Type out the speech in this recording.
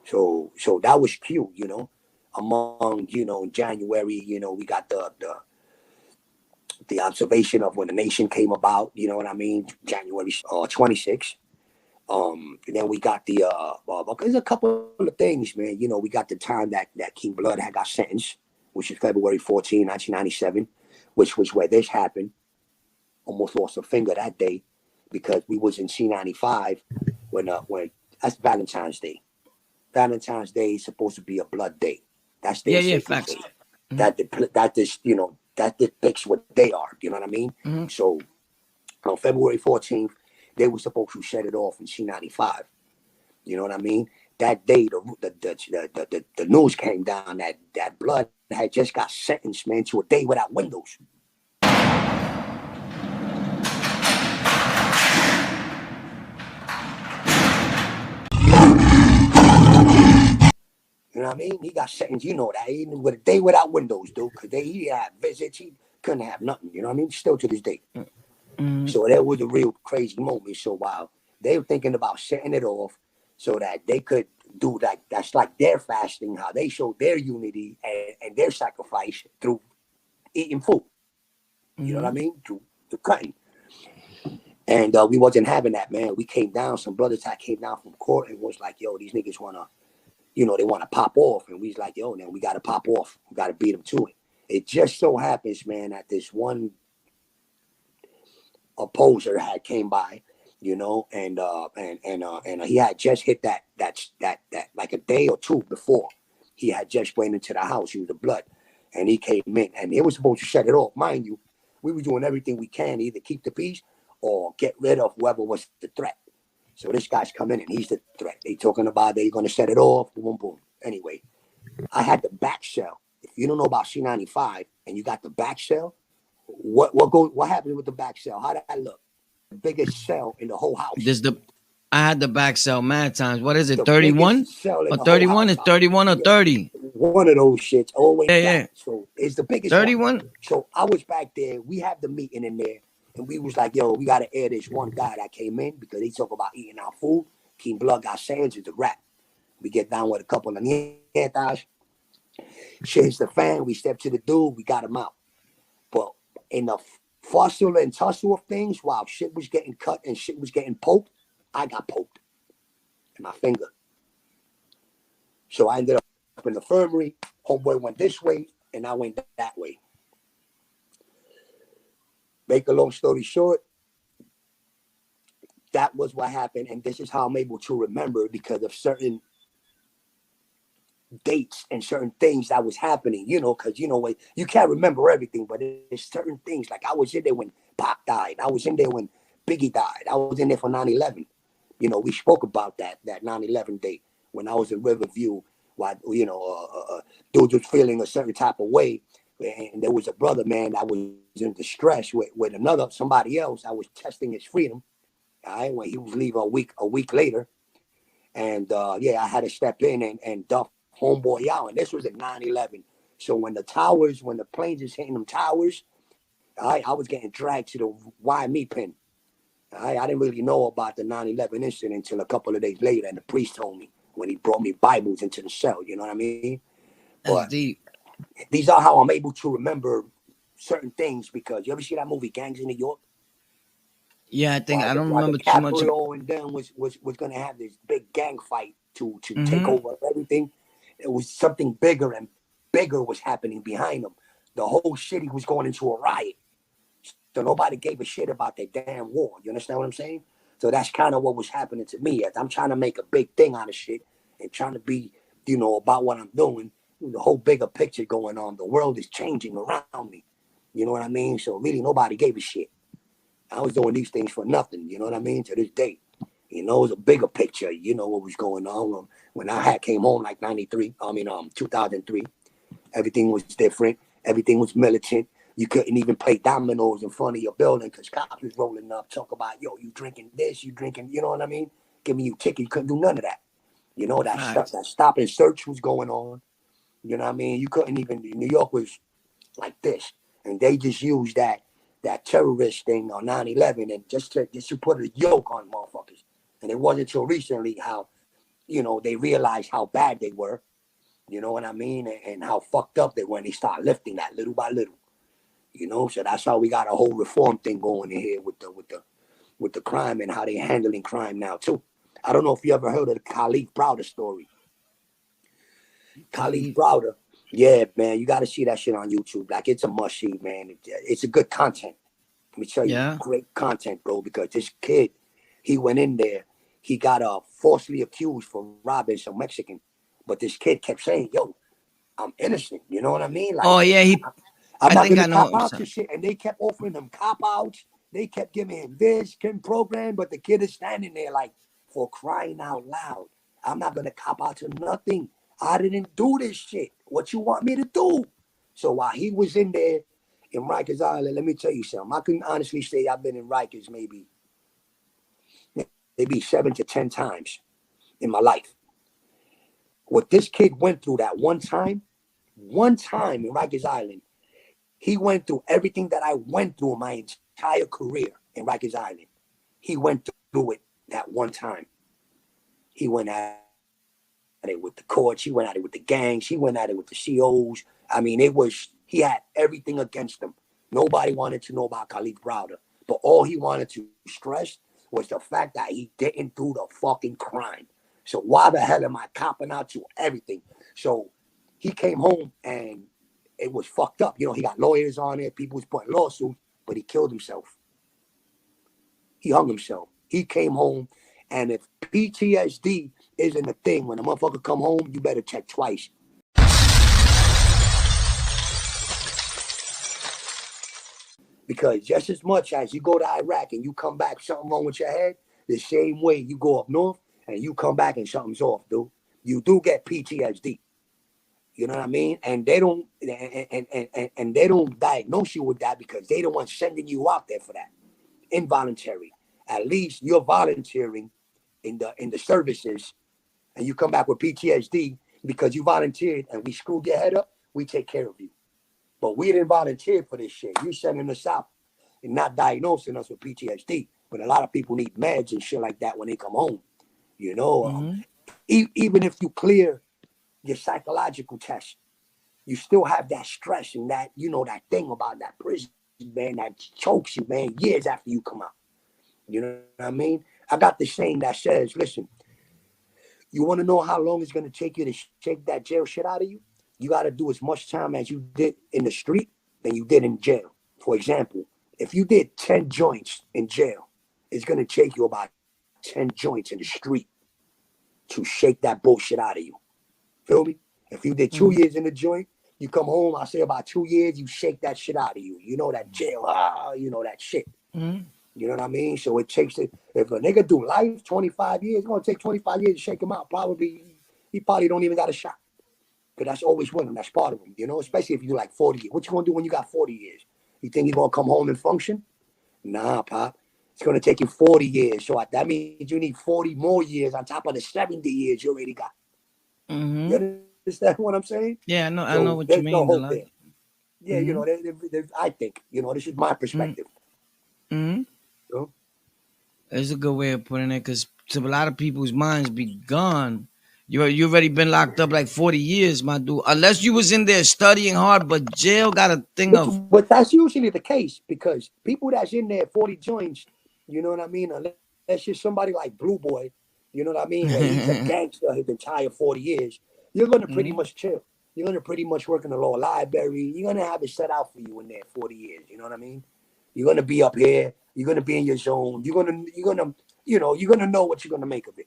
So that was cute, among, in January, we got the observation of when the nation came about, you know what I mean? January 26th. And then we got there's a couple of things, man. We got the time that King Blood had got sentenced, which is February 14, 1997, which was where this happened. Almost lost a finger that day because we was in C95 when that's Valentine's Day. Valentine's Day is supposed to be a blood day. That's their Yeah, sacred facts. day. That depicts what they are. You know what I mean? Mm-hmm. So on February 14th, they were supposed to set it off in C95. You know what I mean? That day, the news came down that Blood had just got sentenced, man, to a day without windows. You know what I mean? He got sentenced, that, with a day without windows, dude, because he had visits, he couldn't have nothing, you know what I mean? Still to this day. Mm-hmm. So that was a real crazy moment. So while they were thinking about setting it off so that they could do that, that's like their fasting, how they showed their unity and their sacrifice through eating food. You know what I Mm-hmm. mean? Through cutting. And we wasn't having that, man. We came down, some brothers that came down from court and was like, yo, these niggas want to, they want to pop off. And we was like, yo, now we got to pop off. We got to beat them to it. It just so happens, man, that this one opposer had came by, and he had just hit that like a day or two before. He had just went into the house. He was the Blood, and he came in, and they were supposed to shut it off. Mind you, we were doing everything we can to either keep the peace or get rid of whoever was the threat. So this guy's coming and he's the threat. They talking about they're gonna set it off. Boom, boom. Anyway, I had the back cell. If you don't know about C95 and you got the back cell, what happened with the back cell? How did that look? The biggest cell in the whole house. This the I had the back cell mad times. What is it? The 31 biggest cell in or the whole 31? house. Is 31 or Yeah, 30? one of those shits all the way Yeah, back. yeah. So it's the biggest one. 31. So I was back there. We had the meeting in there, and we was like, "Yo, we gotta air this one guy that came in because he talk about eating our food. King Blood got sands is a rat. We get down with a couple of nietas. Shit's the fan. We step to the dude. We got him out. But in the fussle and tussle of things, while shit was getting cut and shit was getting poked, I got poked in my finger. So I ended up in the infirmary. Homeboy went this way, and I went that way. Make a long story short, that was what happened, and this is how I'm able to remember because of certain dates and certain things that was happening, because you can't remember everything, but there's certain things. Like I was in there when Pop died. I was in there when Biggie died. I was in there for 9/11. We spoke about that 9/11 date when I was in Riverview. While dudes was feeling a certain type of way, and there was a brother, man, that was in distress with somebody else. I was testing his freedom. All right, when he was leaving a week later, and I had to step in and duff homeboy out, and this was at 9/11. So when the planes is hitting them towers, I was getting dragged to the why me pin. I didn't really know about the 9/11 incident until a couple of days later, and the priest told me when he brought me Bibles into the cell. You know what I mean? That's But deep. these are how I'm able to remember certain things because you ever see that movie Gangs in New York? Yeah, I think While I the, don't while remember too much. DiCaprio and them was gonna have this big gang fight to take Mm-hmm. over everything, it was something bigger and bigger was happening behind them. The whole city was going into a riot. So nobody gave a shit about that damn war. You understand what I'm saying? So that's kind of what was happening to me as I'm trying to make a big thing out of shit and trying to be, about what I'm doing. The whole bigger picture going on. The world is changing around me. You know what I mean? So really nobody gave a shit. I was doing these things for nothing. You know what I mean? To this day. It was a bigger picture. You know what was going on when I had came home like 2003. Everything was different. Everything was militant. You couldn't even play dominoes in front of your building because cops was rolling up, talk about, yo, you drinking this, you drinking, you know what I mean? Giving you tickets. You couldn't do none of that. That stuff, Facts. that stop and search was going on. You know what I mean? You couldn't even, New York was like this. And they just used that terrorist thing on 9/11 and just to put a yoke on motherfuckers. And it wasn't until recently how they realized how bad they were. You know what I mean? And how fucked up they were. And they start lifting that little by little. So that's how we got a whole reform thing going in here with the crime and how they handling crime now too. I don't know if you ever heard of the Khalif Browder story. Khalif Khalid. Browder. Yeah, man, you got to see that shit on YouTube. Like, it's a must see, man. It's a good content. Let me tell you, Yeah. great content, bro. Because this kid, he went in there, he got falsely accused for robbing some Mexican, but this kid kept saying, "Yo, I'm innocent." You know what I mean? Like, Oh yeah, he. I'm I not think gonna I know cop what you're out to saying. shit. And they kept offering him cop outs. They kept giving him this, Kim program, but the kid is standing there like, for crying out loud, I'm not gonna cop out to nothing. I didn't do this shit. What you want me to do? So while he was in there in Rikers Island, let me tell you something. I can honestly say I've been in Rikers maybe 7 to 10 times in my life. What this kid went through that one time in Rikers Island, he went through everything that I went through in my entire career in Rikers Island. He went through it that one time. He went at it with the courts. He went at it with the gangs. He went at it with the COs. I mean, he had everything against him. Nobody wanted to know about Khalid Browder. But all he wanted to stress was the fact that he didn't do the fucking crime. So why the hell am I copping out to everything? So he came home and it was fucked up. He got lawyers on it. People was putting lawsuits, but he killed himself. He hung himself. He came home, and if PTSD isn't a thing, when a motherfucker come home, you better check twice. Because just as much as you go to Iraq and you come back something wrong with your head, the same way you go up north and you come back and something's off, dude. You do get PTSD. You know what I mean? And they don't and they don't diagnose you with that because they don't want sending you out there for that. Involuntary. At least you're volunteering in the services, and you come back with PTSD because you volunteered and we screwed your head up. We take care of you. But we didn't volunteer for this shit. You sending us out and not diagnosing us with PTSD. But a lot of people need meds and shit like that when they come home. You know, Mm-hmm. even if you clear your psychological test, you still have that stress and that thing about that prison, man, that chokes you, man, years after you come out. You know what I mean? I got this saying that says, listen, you want to know how long it's going to take you to shake that jail shit out of you? You got to do as much time as you did in the street than you did in jail. For example, if you did 10 joints in jail, it's going to take you about 10 joints in the street to shake that bullshit out of you. Feel me? If you did 2 years Mm-hmm. in the joint, you come home, I say about 2 years, you shake that shit out of you. You know that jail, that shit. Mm-hmm. You know what I mean? So it takes it. If a nigga do life, 25 years, it's gonna take 25 years to shake him out. He probably don't even got a shot. Because that's always with him. That's part of him. Especially if you do like 40 years. What you gonna do when you got 40 years? You think you gonna come home and function? Nah, pop. It's gonna take you 40 years. So that means you need 40 more years on top of the 70 years you already got. You Mm-hmm. understand what I'm saying? Yeah, I know. So I know there's what you no mean. hope The there. lot. Yeah, Mm-hmm. I think, this is my perspective. Mm-hmm. You know? It's a good way of putting it because to a lot of people's minds be gone. You already been locked up like 40 years, my dude. Unless you was in there studying hard, but jail got a thing Which, of. but that's usually the case because people that's in there 40 joints, you know what I mean? Unless you're somebody like Blue Boy, you know what I mean? Where he's a gangster his entire 40 years, you're going to pretty Mhm. much chill. You're going to pretty much work in the law library. You're going to have it set out for you in there 40 years. You know what I mean? You're going to be up here. You're going to be in your zone. You're going to know what you're going to make of it.